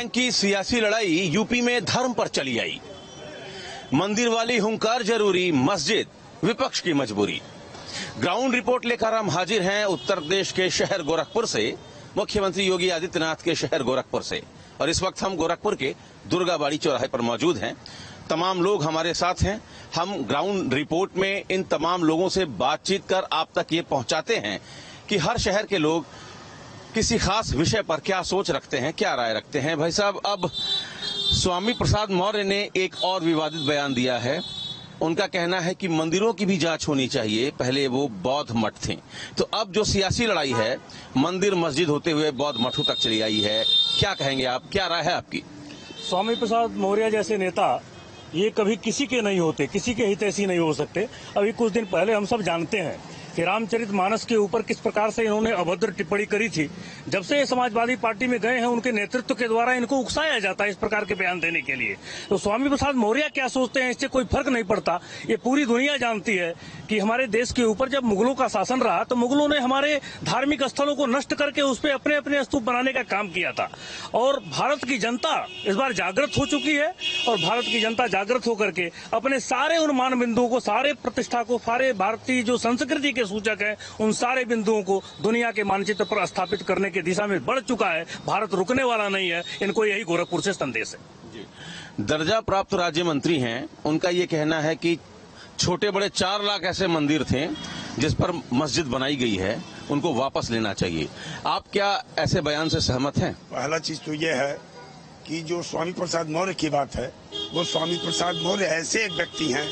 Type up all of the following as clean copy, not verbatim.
Bank की सियासी लड़ाई यूपी में धर्म पर चली आई। मंदिर वाली हुंकार जरूरी, मस्जिद विपक्ष की मजबूरी। ग्राउंड रिपोर्ट लेकर हम हाजिर हैं उत्तर प्रदेश के शहर गोरखपुर से, मुख्यमंत्री योगी आदित्यनाथ के शहर गोरखपुर से। और इस वक्त हम गोरखपुर के दुर्गाबाड़ी चौराहे पर मौजूद हैं। तमाम लोग हमारे साथ हैं। हम ग्राउंड रिपोर्ट में इन तमाम लोगों से बातचीत कर आप तक ये पहुंचाते हैं कि हर शहर के लोग किसी खास विषय पर क्या सोच रखते हैं, क्या राय रखते हैं। भाई साहब, अब स्वामी प्रसाद मौर्य ने एक और विवादित बयान दिया है। उनका कहना है कि मंदिरों की भी जांच होनी चाहिए, पहले वो बौद्ध मठ थे। तो अब जो सियासी लड़ाई है मंदिर मस्जिद होते हुए बौद्ध मठों तक चली आई है, क्या कहेंगे आप, क्या राय है आपकी? स्वामी प्रसाद मौर्य जैसे नेता ये कभी किसी के नहीं होते, किसी के हितैषी नहीं हो सकते। अभी कुछ दिन पहले हम सब जानते हैं कि रामचरितमानस के ऊपर किस प्रकार से इन्होंने अभद्र टिप्पणी करी थी। जब से समाजवादी पार्टी में गए हैं उनके नेतृत्व के द्वारा इनको उकसाया जाता है इस प्रकार के बयान देने के लिए। तो स्वामी प्रसाद मौर्य क्या सोचते हैं इससे कोई फर्क नहीं पड़ता। ये पूरी दुनिया जानती है कि हमारे देश के ऊपर जब मुगलों का शासन रहा तो मुगलों ने हमारे धार्मिक स्थलों को नष्ट करके उस पर अपने अपने स्तूप बनाने का काम किया था। और भारत की जनता इस बार जागृत हो चुकी है और भारत की जनता जागृत होकर के अपने सारे उन मान बिंदुओं को, सारे प्रतिष्ठा को, सारे भारतीय जो संस्कृति के सूचक है उन सारे बिंदुओं को दुनिया के मानचित्र पर स्थापित करने की दिशा में बढ़ चुका है। भारत रुकने वाला नहीं है। इनको यही गोरखपुर से संदेश है। दर्जा प्राप्त राज्य मंत्री हैं, उनका ये कहना है कि छोटे बड़े 4 लाख ऐसे मंदिर थे जिस पर मस्जिद बनाई गई है, उनको वापस लेना चाहिए। आप क्या ऐसे बयान से सहमत हैं? पहला चीज तो ये है कि जो स्वामी प्रसाद मौर्य की बात है, वो स्वामी प्रसाद मौर्य ऐसे एक व्यक्ति हैं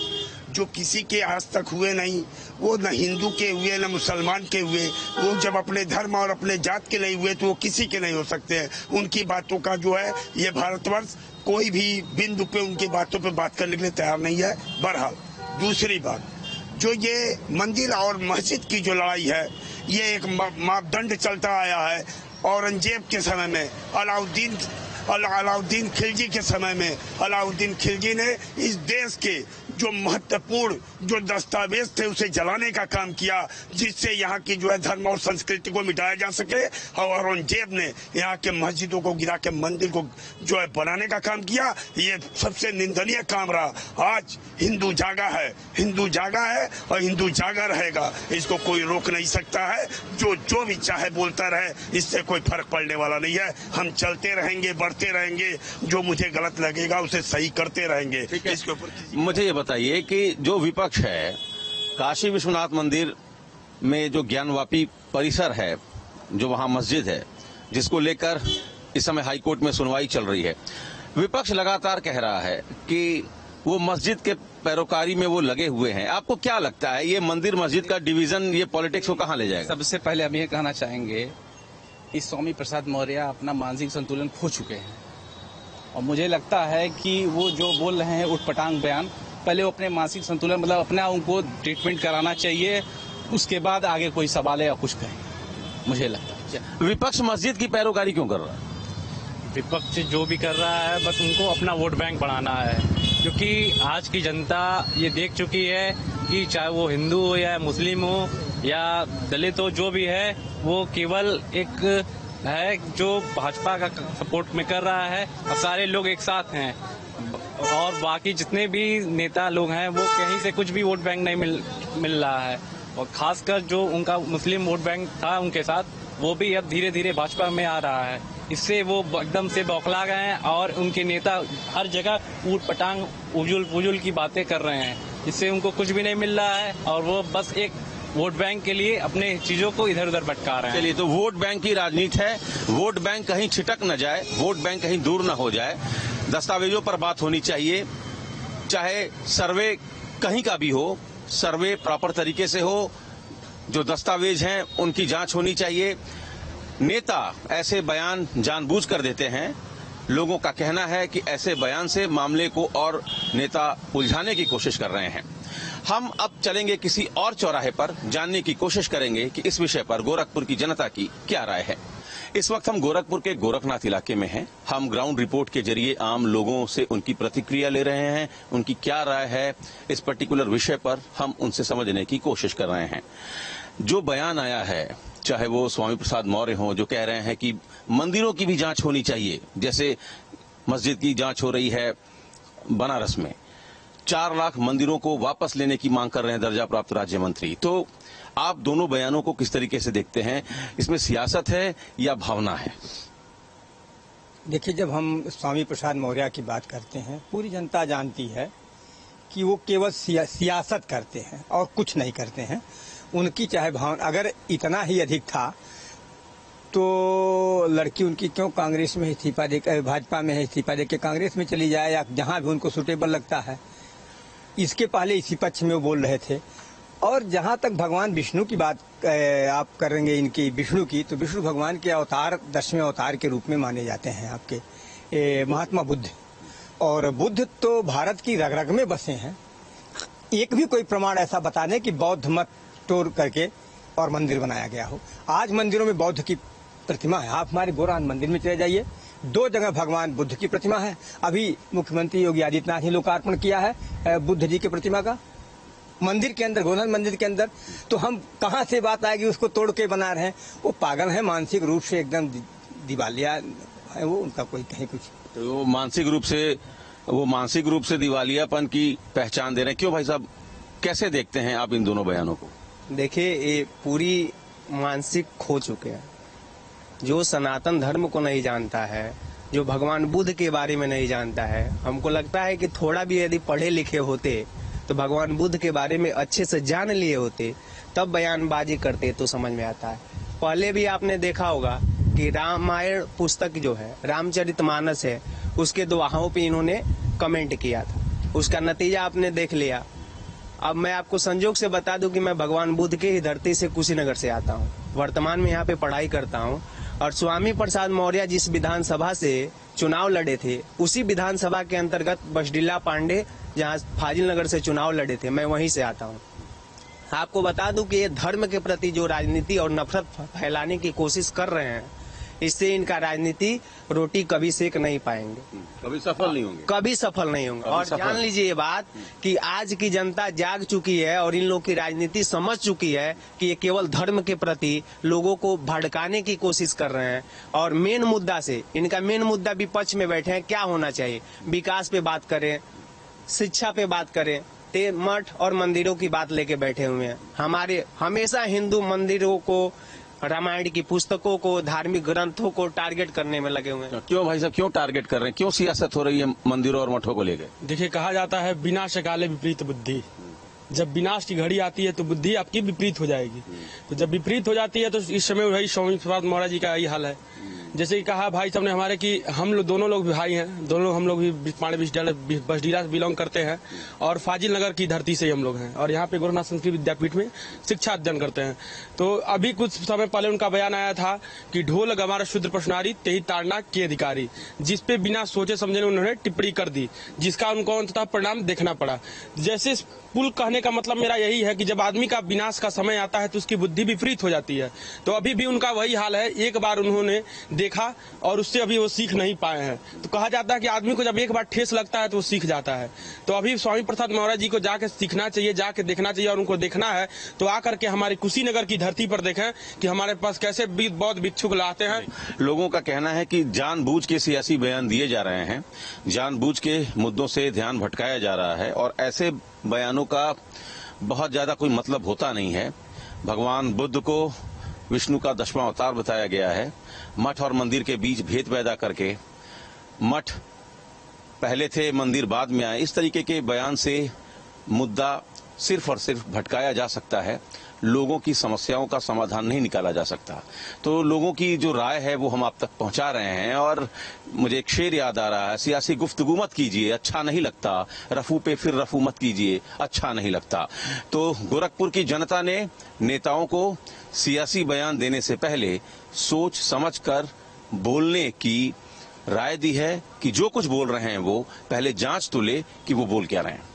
जो किसी के आज तक हुए नहीं। वो न हिंदू के हुए न मुसलमान के हुए। वो जब अपने धर्म और अपने जात के नहीं हुए तो वो किसी के नहीं हो सकते हैं। उनकी बातों का जो है ये भारतवर्ष कोई भी बिंदु पे उनकी बातों पे बात करने के लिए तैयार नहीं है। बहरहाल दूसरी बात, जो ये मंदिर और मस्जिद की जो लड़ाई है ये एक मापदंड चलता आया है। औरंगजेब के समय में, अलाउद्दीन खिलजी के समय में अलाउद्दीन खिलजी ने इस देश के जो महत्वपूर्ण जो दस्तावेज थे उसे जलाने का काम किया, जिससे यहाँ की जो है धर्म और संस्कृति को मिटाया जा सके। और औरंगजेब ने यहाँ के मस्जिदों को गिरा के मंदिर को जो है बनाने का काम किया। ये सबसे निंदनीय काम रहा। आज हिंदू जागा है, हिंदू जागा है और हिंदू जागा रहेगा। इसको कोई रोक नहीं सकता है। जो भी चाहे बोलता रहे, इससे कोई फर्क पड़ने वाला नहीं है। हम चलते रहेंगे, बढ़ते रहेंगे, जो मुझे गलत लगेगा उसे सही करते रहेंगे। इसके ऊपर मुझे ये बताइए कि जो विपक्ष है, काशी विश्वनाथ मंदिर में जो ज्ञानवापी परिसर है, जो वहां मस्जिद है, जिसको लेकर इस समय हाईकोर्ट में सुनवाई चल रही है, विपक्ष लगातार कह रहा है कि वो मस्जिद के पैरोकारी में वो लगे हुए हैं। आपको क्या लगता है ये मंदिर मस्जिद का डिवीजन, ये पॉलिटिक्स को कहां ले जाएगा? सबसे पहले हम ये कहना चाहेंगे इस स्वामी प्रसाद मौर्य अपना मानसिक संतुलन खो चुके हैं और मुझे लगता है कि वो जो बोल रहे हैं उठपटांग बयान, पहले वो अपने मानसिक संतुलन मतलब अपना उनको ट्रीटमेंट कराना चाहिए, उसके बाद आगे कोई सवाल है या कुछ कहें। मुझे लगता है विपक्ष मस्जिद की पैरोकारी क्यों कर रहा है? विपक्ष जो भी कर रहा है बस उनको अपना वोट बैंक बढ़ाना है, क्योंकि आज की जनता ये देख चुकी है कि चाहे वो हिंदू हो या मुस्लिम हो या दलित हो, जो भी है वो केवल एक है जो भाजपा का सपोर्ट में कर रहा है और सारे लोग एक साथ हैं। और बाकी जितने भी नेता लोग हैं वो कहीं से कुछ भी वोट बैंक नहीं मिल रहा है। और खासकर जो उनका मुस्लिम वोट बैंक था उनके साथ, वो भी अब धीरे धीरे भाजपा में आ रहा है। इससे वो एकदम से बौखला गए हैं और उनके नेता हर जगह ऊट पटांग उजुल पुजुल की बातें कर रहे हैं, इससे उनको कुछ भी नहीं मिल रहा है और वो बस एक वोट बैंक के लिए अपने चीजों को इधर उधर भटका रहे हैं। चलिए, तो वोट बैंक की राजनीति है। वोट बैंक कहीं छिटक न जाए, वोट बैंक कहीं दूर न हो जाए। दस्तावेजों पर बात होनी चाहिए, चाहे सर्वे कहीं का भी हो, सर्वे प्रॉपर तरीके से हो, जो दस्तावेज हैं उनकी जांच होनी चाहिए। नेता ऐसे बयान जानबूझकर देते हैं। लोगों का कहना है कि ऐसे बयान से मामले को और नेता उलझाने की कोशिश कर रहे हैं। हम अब चलेंगे किसी और चौराहे पर, जानने की कोशिश करेंगे कि इस विषय पर गोरखपुर की जनता की क्या राय है। इस वक्त हम गोरखपुर के गोरखनाथ इलाके में हैं। हम ग्राउंड रिपोर्ट के जरिए आम लोगों से उनकी प्रतिक्रिया ले रहे हैं, उनकी क्या राय है इस पर्टिकुलर विषय पर, हम उनसे समझने की कोशिश कर रहे हैं। जो बयान आया है चाहे वो स्वामी प्रसाद मौर्य हों, जो कह रहे हैं कि मंदिरों की भी जांच होनी चाहिए, जैसे मस्जिद की जांच हो रही है बनारस में। 4 लाख मंदिरों को वापस लेने की मांग कर रहे हैं दर्जा प्राप्त राज्य मंत्री। तो आप दोनों बयानों को किस तरीके से देखते हैं? इसमें सियासत है या भावना है? देखिए, जब हम स्वामी प्रसाद मौर्य की बात करते हैं, पूरी जनता जानती है कि वो केवल सियासत करते हैं और कुछ नहीं करते हैं। उनकी चाहे भावना अगर इतना ही अधिक था तो लड़की उनकी क्यों कांग्रेस में इस्तीफा देकर, भाजपा में इस्तीफा देकर कांग्रेस में चली जाए या जहां भी उनको सुटेबल लगता है। इसके पहले इसी पक्ष में वो बोल रहे थे। और जहां तक भगवान विष्णु की बात आप करेंगे, इनकी विष्णु की, तो विष्णु भगवान के अवतार 10वें अवतार के रूप में माने जाते हैं आपके महात्मा बुद्ध। और बुद्ध तो भारत की रग रग में बसे हैं। एक भी कोई प्रमाण ऐसा बता दें कि बौद्ध मत तोड़ करके और मंदिर बनाया गया हो। आज मंदिरों में बौद्ध की प्रतिमा है। आप हमारे गोरखनाथ मंदिर में चले जाइए, 2 जगह भगवान बुद्ध की प्रतिमा है। अभी मुख्यमंत्री योगी आदित्यनाथ ने लोकार्पण किया है बुद्ध जी की प्रतिमा का मंदिर के अंदर, गोरखनाथ मंदिर के अंदर। तो हम कहां से बात आएगी उसको तोड़ के बना रहे हैं? वो पागल है, मानसिक रूप से एकदम दिवालिया है वो, उनका कोई कहीं कुछ। तो वो मानसिक रूप से दिवालियापन की पहचान दे रहे हैं। क्यों भाई साहब, कैसे देखते हैं आप इन दोनों बयानों को? देखिए, ये पूरी मानसिक खो चुके हैं। जो सनातन धर्म को नहीं जानता है, जो भगवान बुद्ध के बारे में नहीं जानता है, हमको लगता है कि थोड़ा भी यदि पढ़े लिखे होते तो भगवान बुद्ध के बारे में अच्छे से जान लिए होते, तब बयानबाजी करते तो समझ में आता है। पहले भी आपने देखा होगा कि रामायण पुस्तक जो है, रामचरितमानस है, उसके दोहाओं पे इन्होंने कमेंट किया था। उसका नतीजा आपने देख लिया। अब मैं आपको संजोग से बता दूं कि मैं भगवान बुद्ध के ही धरती से कुशीनगर से आता हूं। वर्तमान में यहाँ पे पढ़ाई करता हूं। और स्वामी प्रसाद मौर्य जिस विधानसभा से चुनाव लड़े थे, उसी विधानसभा के अंतर्गत बसडीला पांडे जहाँ फाजिल नगर से चुनाव लड़े थे, मैं वहीं से आता हूँ। आपको बता दूं कि ये धर्म के प्रति जो राजनीति और नफरत फैलाने की कोशिश कर रहे हैं, इससे इनका राजनीति रोटी कभी सेक नहीं पाएंगे, कभी सफल नहीं होंगे, कभी सफल नहीं होंगे। और जान लीजिए ये बात कि आज की जनता जाग चुकी है और इन लोगों की राजनीति समझ चुकी है कि ये केवल धर्म के प्रति लोगों को भड़काने की कोशिश कर रहे हैं। और मेन मुद्दा से, इनका मेन मुद्दा विपक्ष में बैठे हैं, क्या होना चाहिए? विकास पे बात करें, शिक्षा पे बात करें, ते मठ और मंदिरों की बात लेके बैठे हुए हैं। हमारे हमेशा हिंदू मंदिरों को, रामायण की पुस्तकों को, धार्मिक ग्रंथों को टारगेट करने में लगे हुए हैं। क्यों भाई साहब, क्यों टारगेट कर रहे हैं? क्यों सियासत हो रही है मंदिरों और मठों को लेकर? देखिए, कहा जाता है विनाश काले विपरीत बुद्धि। जब विनाश की घड़ी आती है तो बुद्धि आपकी विपरीत हो जाएगी। तो जब विपरीत हो जाती है तो इस समय वही स्वामी प्रसाद मौर्य जी का यही हाल है। जैसे कि कहा भाई साहब ने हमारे कि हम लोग दोनों लोग भाई हैं, दोनों हम लोग भी पांडे बसडीला से बिलोंग करते हैं और फाजिल नगर की धरती से हम लोग हैं और यहाँ पे गोरखनाथ संस्कृत विद्यापीठ में शिक्षा अध्ययन करते हैं। तो अभी कुछ समय पहले उनका बयान आया था कि ढोल गवार शूद्र प्रश्नारी तेही ताड़ना के अधिकारी, जिसपे बिना सोचे समझे उन्होंने टिप्पणी कर दी, जिसका उनको अंततः परिणाम देखना पड़ा। जैसे पुल कहने का मतलब मेरा यही है कि जब आदमी का विनाश का समय आता है तो उसकी बुद्धि विपरीत हो जाती है। तो अभी भी उनका वही हाल है। एक बार उन्होंने देखा और उससे अभी वो सीख नहीं पाए हैं। तो कहा जाता है कि आदमी को जब एक बार ठेस लगता है तो वो सीख जाता है। तो अभी स्वामी प्रसाद मौर्य जी को जाके सीखना चाहिए, जाके देखना चाहिए। और उनको देखना है तो आकर के हमारे कुशीनगर की धरती पर देखें कि हमारे पास कैसे बौद्ध भिक्षुक लाते हैं। लोगों का कहना है कि जानबूझ के सियासी बयान दिए जा रहे हैं, जानबूझ के मुद्दों से ध्यान भटकाया जा रहा है और ऐसे बयानों का बहुत ज्यादा कोई मतलब होता नहीं है। भगवान बुद्ध को विष्णु का 10वां अवतार बताया गया है। मठ और मंदिर के बीच भेद पैदा करके मठ पहले थे, मंदिर बाद में आए, इस तरीके के बयान से मुद्दा सिर्फ और सिर्फ भटकाया जा सकता है। लोगों की समस्याओं का समाधान नहीं निकाला जा सकता। तो लोगों की जो राय है वो हम आप तक पहुंचा रहे हैं। और मुझे एक शेर याद आ रहा है, सियासी गुफ्तगू मत कीजिए, अच्छा नहीं लगता, रफू पे फिर रफू मत कीजिए, अच्छा नहीं लगता। तो गोरखपुर की जनता ने नेताओं को सियासी बयान देने से पहले सोच समझकर बोलने की राय दी है कि जो कुछ बोल रहे हैं वो पहले जांच तो ले कि वो बोल क्या रहे हैं।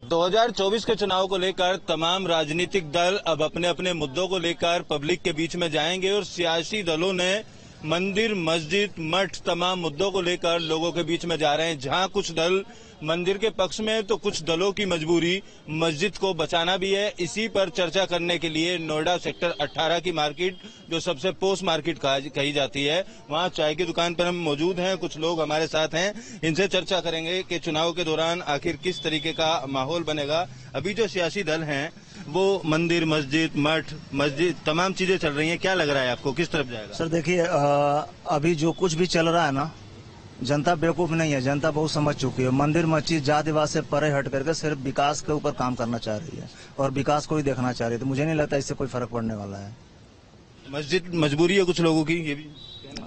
2024 के चुनाव को लेकर तमाम राजनीतिक दल अब अपने अपने मुद्दों को लेकर पब्लिक के बीच में जाएंगे और सियासी दलों ने मंदिर, मस्जिद, मठ तमाम मुद्दों को लेकर लोगों के बीच में जा रहे हैं। जहां कुछ दल मंदिर के पक्ष में तो कुछ दलों की मजबूरी मस्जिद को बचाना भी है। इसी पर चर्चा करने के लिए नोएडा सेक्टर 18 की मार्केट, जो सबसे पोस्ट मार्केट कही जाती है, वहां चाय की दुकान पर हम मौजूद हैं। कुछ लोग हमारे साथ हैं, इनसे चर्चा करेंगे कि चुनाव के दौरान आखिर किस तरीके का माहौल बनेगा। अभी जो सियासी दल हैं वो मंदिर, मस्जिद, मठ, मस्जिद तमाम चीजें चल रही हैं। क्या लग रहा है आपको, किस तरफ जाएगा? सर देखिए, अभी जो कुछ भी चल रहा है ना, जनता बेवकूफ नहीं है, जनता बहुत समझ चुकी है। मंदिर, मस्जिद, जातिवाद से परे हट करके सिर्फ विकास के ऊपर काम करना चाह रही है और विकास को ही देखना चाह रही है। तो मुझे नहीं लगता इससे कोई फर्क पड़ने वाला है। मस्जिद मजबूरी है कुछ लोगों की, ये भी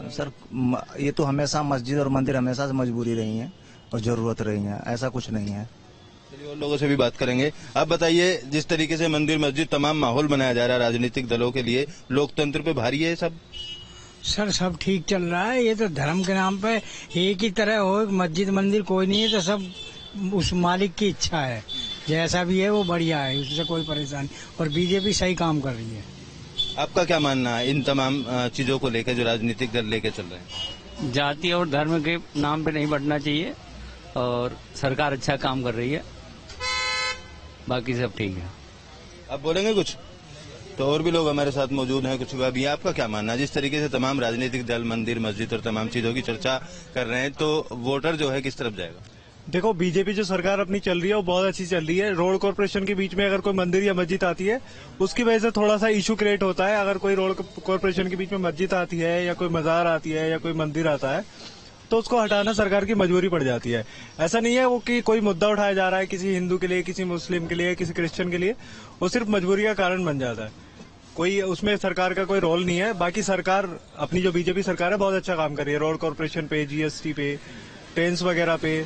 सर ये तो हमेशा मस्जिद और मंदिर हमेशा से मजबूरी रही है और जरूरत रही है, ऐसा कुछ नहीं है। चलिए और लोगों से भी बात करेंगे। आप बताइए, जिस तरीके से मंदिर, मस्जिद तमाम माहौल बनाया जा रहा है राजनीतिक दलों के लिए, लोकतंत्र पे भारी है सब? सर सब ठीक चल रहा है। ये तो धर्म के नाम पे एक ही तरह हो, मस्जिद मंदिर कोई नहीं है, तो सब उस मालिक की इच्छा है। जैसा भी है वो बढ़िया है, उससे कोई परेशानी। और बीजेपी सही काम कर रही है। आपका क्या मानना है इन तमाम चीजों को लेकर जो राजनीतिक दल लेके चल रहे हैं? जाति और धर्म के नाम पे नहीं बढ़ना चाहिए और सरकार अच्छा काम कर रही है, बाकी सब ठीक है। आप बोलेंगे कुछ? तो और भी लोग हमारे साथ मौजूद हैं, कुछ भी। आपका क्या मानना है, जिस तरीके से तमाम राजनीतिक दल मंदिर, मस्जिद और तमाम चीजों की चर्चा कर रहे हैं, तो वोटर जो है किस तरफ जाएगा? देखो, बीजेपी जो सरकार अपनी चल रही है वो बहुत अच्छी चल रही है। रोड कॉर्पोरेशन के बीच में अगर कोई मंदिर या मस्जिद आती है, उसकी वजह से थोड़ा सा इशू क्रिएट होता है। अगर कोई रोड कॉर्पोरेशन के बीच में मस्जिद आती है या कोई मजार आती है या कोई मंदिर आता है, तो उसको हटाना सरकार की मजबूरी पड़ जाती है। ऐसा नहीं है वो कि कोई मुद्दा उठाया जा रहा है किसी हिंदू के लिए, किसी मुस्लिम के लिए, किसी क्रिश्चियन के लिए, वो सिर्फ मजबूरी का कारण बन जाता है। कोई उसमें सरकार का कोई रोल नहीं है। बाकी सरकार, अपनी जो बीजेपी सरकार है, बहुत अच्छा काम कर रही है। रोड कॉर्पोरेशन पे, जीएसटी पे, ट्रेन्स वगैरह पे,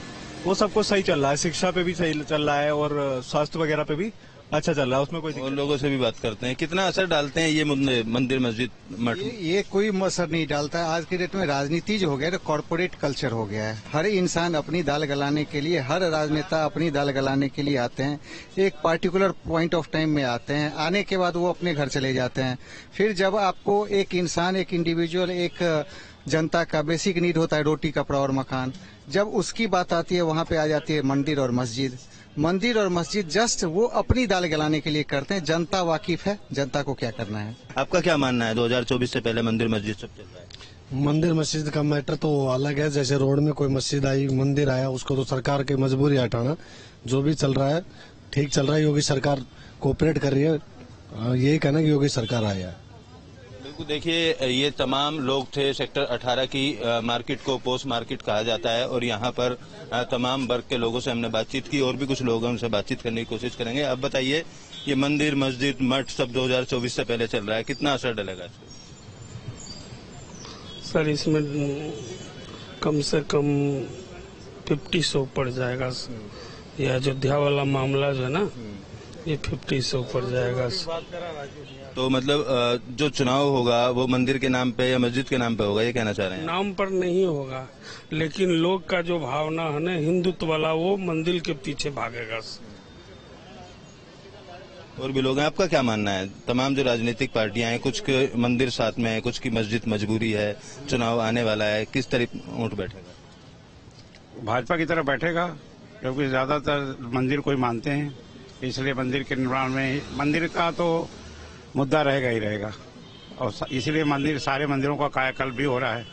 वो सब कुछ सही चल रहा है। शिक्षा पे भी सही चल रहा है और स्वास्थ्य वगैरह पे भी अच्छा चल रहा है, उसमें कोई और लोगों से भी बात करते हैं। कितना असर डालते हैं ये मंदिर, मस्जिद, मठ? ये कोई असर नहीं डालता है। आज के डेट में राजनीति जो हो गया है, कॉर्पोरेट कल्चर हो गया है। हर इंसान अपनी दाल गलाने के लिए, हर राजनेता अपनी दाल गलाने के लिए आते हैं। एक पार्टिकुलर पॉइंट ऑफ टाइम में आते हैं, आने के बाद वो अपने घर चले जाते हैं। फिर जब आपको एक इंसान, एक इंडिविजुअल, एक जनता का बेसिक नीड होता है, रोटी, कपड़ा और मकान, जब उसकी बात आती है वहाँ पे आ जाती है मंदिर और मस्जिद। मंदिर और मस्जिद जस्ट वो अपनी दाल गलाने के लिए करते हैं। जनता वाकिफ है, जनता को क्या करना है। आपका क्या मानना है, 2024 से पहले मंदिर, मस्जिद सब चल रहा है? मंदिर मस्जिद का मैटर तो अलग है। जैसे रोड में कोई मस्जिद आई, मंदिर आया, उसको तो सरकार की मजबूरी हटाना। जो भी चल रहा है ठीक चल रहा है। योगी सरकार कोऑपरेट कर रही है, यही कहना कि योगी सरकार आया है। बिल्कुल, देखिए ये तमाम लोग थे। सेक्टर 18 की मार्केट को पोस्ट मार्केट कहा जाता है और यहाँ पर तमाम वर्ग के लोगों से हमने बातचीत की। और भी कुछ लोग हैं, उनसे बातचीत करने की कोशिश करेंगे। अब बताइए, ये मंदिर, मस्जिद, मठ सब 2024 से पहले चल रहा है, कितना असर डलेगा इसको? सर इसमें कम से कम 50-100 पड़ जाएगा। ये अयोध्या वाला मामला जो है ना, ये 50-100 पड़ जाएगा। तो मतलब जो चुनाव होगा वो मंदिर के नाम पे या मस्जिद के नाम पे होगा, ये कहना चाह रहे हैं? नाम पर नहीं होगा, लेकिन लोग का जो भावना है ना हिंदुत्व वाला, वो मंदिर के पीछे भागेगा। और भी लोग हैं, आपका क्या मानना है? तमाम जो राजनीतिक पार्टियां हैं, कुछ के मंदिर साथ में है, कुछ की मस्जिद मजबूरी है, चुनाव आने वाला है, किस तरह ऊँट बैठेगा? भाजपा की तरफ बैठेगा, क्योंकि ज्यादातर मंदिर को ही मानते हैं, इसलिए मंदिर के निर्माण में मंदिर का तो मुद्दा रहेगा ही रहेगा। और इसीलिए मंदिर, सारे मंदिरों का कायाकल्प भी हो रहा है,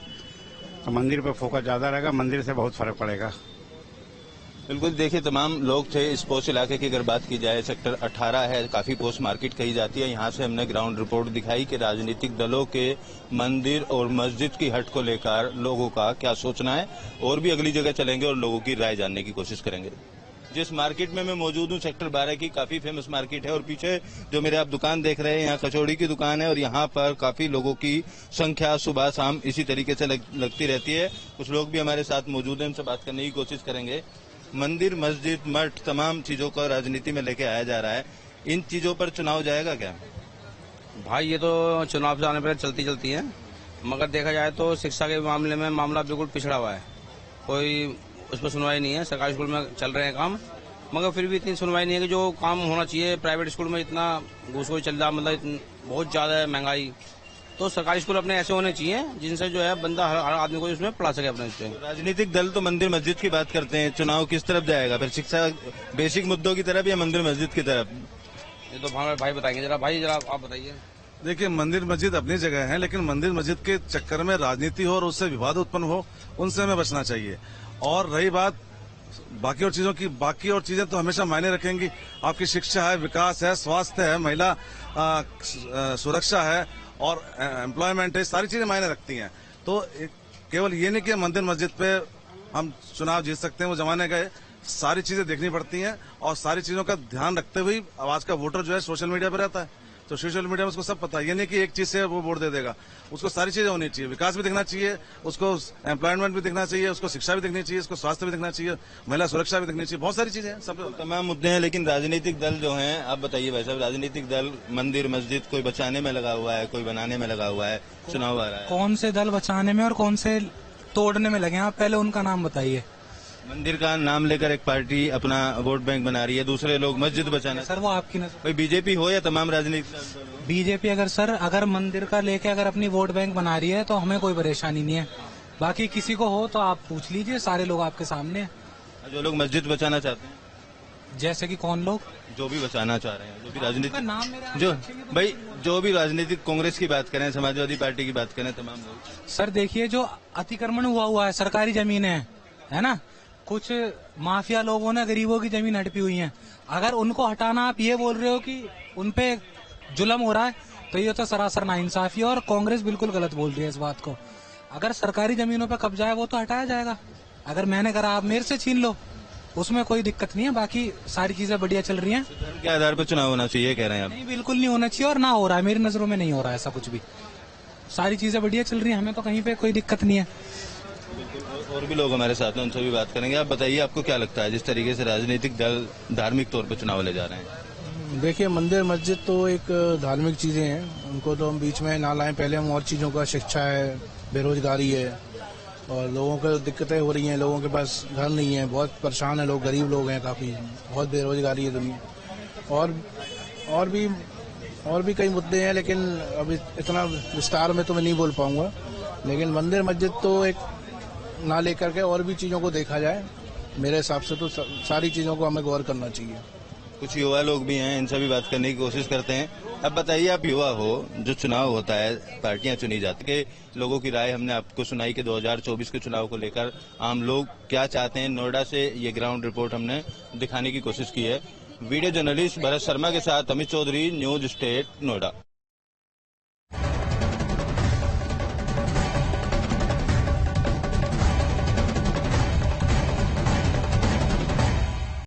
तो मंदिर पे फोकस ज्यादा रहेगा। मंदिर से बहुत फर्क पड़ेगा। बिल्कुल, देखिए तमाम लोग थे। इस पोस्ट इलाके की अगर बात की जाए, सेक्टर 18 है, काफी पोस्ट मार्केट कही जाती है। यहाँ से हमने ग्राउंड रिपोर्ट दिखाई कि राजनीतिक दलों के मंदिर और मस्जिद की हट को लेकर लोगों का क्या सोचना है। और भी अगली जगह चलेंगे और लोगों की राय जानने की कोशिश करेंगे। जिस मार्केट में मैं मौजूद हूँ, सेक्टर 12 की काफी फेमस मार्केट है और पीछे जो मेरे आप दुकान देख रहे हैं, यहाँ कचौड़ी की दुकान है और यहाँ पर काफी लोगों की संख्या सुबह शाम इसी तरीके से लगती रहती है। कुछ लोग भी हमारे साथ मौजूद हैं, उनसे बात करने की कोशिश करेंगे। मंदिर, मस्जिद, मठ तमाम चीजों को राजनीति में लेके आया जा रहा है। इन चीजों पर चुनाव जाएगा क्या? भाई ये तो चुनाव से आने पर चलती है, मगर देखा जाए तो शिक्षा के मामले में मामला बिल्कुल पिछड़ा हुआ है। कोई उस पर सुनवाई नहीं है। सरकारी स्कूल में चल रहे हैं काम, मगर फिर भी इतनी सुनवाई नहीं है कि जो काम होना चाहिए। प्राइवेट स्कूल में इतना घूसखोरी चल रहा, मतलब बहुत ज्यादा है महंगाई, तो सरकारी स्कूल अपने ऐसे होने चाहिए जिनसे जो है बंदा हर आदमी को उसमें पढ़ा सके अपने उससे। राजनीतिक दल तो मंदिर मस्जिद की बात करते हैं, चुनाव किस तरफ जाएगा फिर, शिक्षा बेसिक मुद्दों की तरफ या मंदिर मस्जिद की तरफ? ये तो हमारे भाई बताएंगे। जरा आप बताइए। देखिए, मंदिर मस्जिद अपनी जगह है, लेकिन मंदिर मस्जिद के चक्कर में राजनीति हो और उससे विवाद उत्पन्न हो, उनसे हमें बचना चाहिए। और रही बात बाकी और चीजों की, बाकी और चीजें तो हमेशा मायने रखेंगी। आपकी शिक्षा है, विकास है, स्वास्थ्य है, महिला सुरक्षा है और एम्प्लॉयमेंट है, सारी चीजें मायने रखती हैं। तो केवल ये नहीं कि मंदिर मस्जिद पे हम चुनाव जीत सकते हैं, वो जमाने गए। सारी चीजें देखनी पड़ती हैं और सारी चीजों का ध्यान रखते हुए आज का वोटर जो है सोशल मीडिया पर रहता है, तो सोशल मीडिया में उसको सब पता है। ये नहीं कि एक चीज से वो वोट दे देगा, उसको सारी चीजें होनी चाहिए। विकास भी देखना चाहिए, उसको एम्प्लॉयमेंट भी देखना चाहिए, उसको शिक्षा भी देखनी चाहिए, उसको स्वास्थ्य भी देखना चाहिए, महिला सुरक्षा भी देखनी चाहिए, बहुत सारी चीजें हैं, सब तमाम मुद्दे हैं। लेकिन राजनीतिक दल जो हैं, आप बताइए भाई साहब, राजनीतिक दल मंदिर मस्जिद कोई बचाने में लगा हुआ है, कोई बनाने में लगा हुआ है, चुनाव आ रहा है। कौन से दल बचाने में और कौन से तोड़ने में लगे हैं, आप पहले उनका नाम बताइए। मंदिर का नाम लेकर एक पार्टी अपना वोट बैंक बना रही है, दूसरे लोग मस्जिद बचाना। सर वो आपकी नजर, भाई बीजेपी हो या तमाम राजनीतिक बीजेपी अगर मंदिर का लेके अगर अपनी वोट बैंक बना रही है तो हमें कोई परेशानी नहीं है। बाकी किसी को हो तो आप पूछ लीजिए, सारे लोग आपके सामने हैं। जो लोग मस्जिद बचाना चाहते हैं, जैसे कि कौन लोग? जो भी बचाना चाह रहे हैं, जो भी राजनीतिक नाम मेरा जो भाई जो भी राजनीतिक, कांग्रेस की बात करें, समाजवादी पार्टी की बात करें, तमाम लोग। सर देखिए, जो अतिक्रमण हुआ है, सरकारी जमीनें है ना, कुछ माफिया लोगों ने गरीबों की जमीन हड़पी हुई है, अगर उनको हटाना आप ये बोल रहे हो कि उनपे जुल्म हो रहा है, तो ये तो सरासर नाइंसाफी है और कांग्रेस बिल्कुल गलत बोल रही है इस बात को। अगर सरकारी जमीनों पे कब्जा है वो तो हटाया जाएगा, अगर मैंने करा आप मेरे से छीन लो, उसमें कोई दिक्कत नहीं है। बाकी सारी चीजें बढ़िया चल रही हैं। के आधार पर चुनाव होना चाहिए कह रहे हैं आप? नहीं, बिल्कुल नहीं होना चाहिए और ना हो रहा है, मेरी नजरों में नहीं हो रहा है ऐसा कुछ भी। सारी चीजें बढ़िया चल रही है, हमें तो कहीं पे कोई दिक्कत नहीं है। और भी लोग हमारे साथ हैं, उनसे भी बात करेंगे। आप बताइए, आपको क्या लगता है जिस तरीके से राजनीतिक दल धार्मिक तौर पर चुनाव ले जा रहे हैं? देखिए, मंदिर मस्जिद तो एक धार्मिक चीजें हैं, उनको तो हम बीच में ना लाएं। पहले हम और चीजों का, शिक्षा है, बेरोजगारी है और लोगों को दिक्कतें हो रही हैं, लोगों के पास घर नहीं है, बहुत परेशान है लोग, गरीब लोग हैं काफी, बहुत बेरोजगारी है दुनिया, और भी कई मुद्दे हैं, लेकिन अभी इतना विस्तार में तो मैं नहीं बोल पाऊंगा। लेकिन मंदिर मस्जिद तो एक ना लेकर के और भी चीजों को देखा जाए, मेरे हिसाब से तो सारी चीजों को हमें गौर करना चाहिए। कुछ युवा लोग भी हैं, इनसे भी बात करने की कोशिश करते हैं। अब बताइए, आप युवा हो, जो चुनाव होता है, पार्टियां चुनी जाती है, लोगों की राय हमने आपको सुनाई कि 2024 के चुनाव को लेकर आम लोग क्या चाहते हैं। नोएडा से ये ग्राउंड रिपोर्ट हमने दिखाने की कोशिश की है। वीडियो जर्नलिस्ट भरत शर्मा के साथ अमित चौधरी, न्यूज स्टेट, नोएडा।